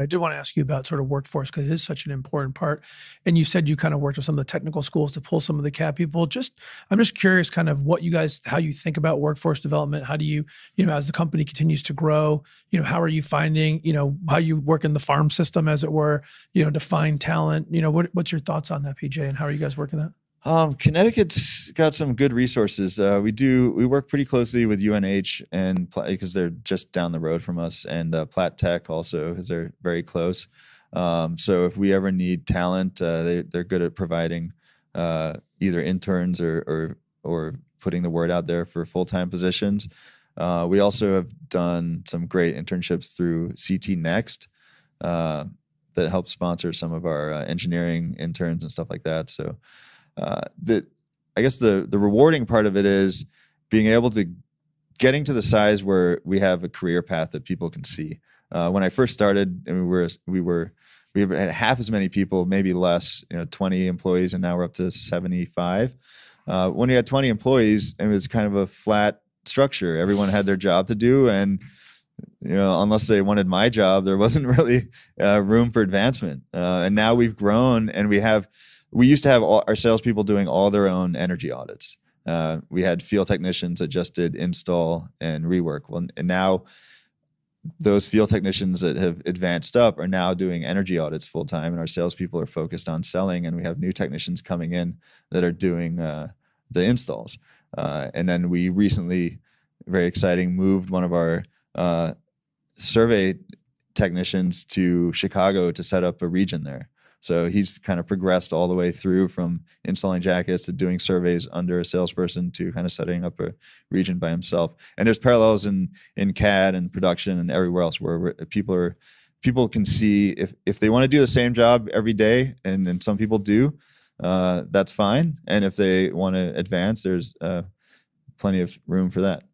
I did want to ask you about sort of workforce because it is such an important part. And you said you kind of worked with some of the technical schools to pull some of the CAD people. I'm just curious kind of what you guys, how you think about workforce development. How do you, as the company continues to grow, how are you finding, how you work in the farm system, as it were, to find talent? What's your thoughts on that, PJ, and how are you guys working that? Connecticut's got some good resources. We work pretty closely with UNH and because they're just down the road from us, and Platt Tech also, because they're very close. So if we ever need talent, they're good at providing either interns or putting the word out there for full-time positions. We also have done some great internships through CT Next that help sponsor some of our engineering interns and stuff like that. So I guess the rewarding part of it is being able to getting to the size where we have a career path that people can see. When I first started, I mean, we had half as many people, maybe less, 20 employees, and now we're up to 75. When we had 20 employees, it was kind of a flat structure. Everyone had their job to do, and unless they wanted my job, there wasn't really room for advancement. And now we've grown, and we used to have all our salespeople doing all their own energy audits. We had field technicians that just did install and rework. Well, and now those field technicians that have advanced up are now doing energy audits full time, and our salespeople are focused on selling. And we have new technicians coming in that are doing the installs. And then we recently, very exciting, moved one of our survey technicians to Chicago to set up a region there. So he's kind of progressed all the way through from installing jackets to doing surveys under a salesperson to kind of setting up a region by himself. And there's parallels in CAD and production and everywhere else where people can see if they want to do the same job every day, and some people do, that's fine. And if they want to advance, there's plenty of room for that.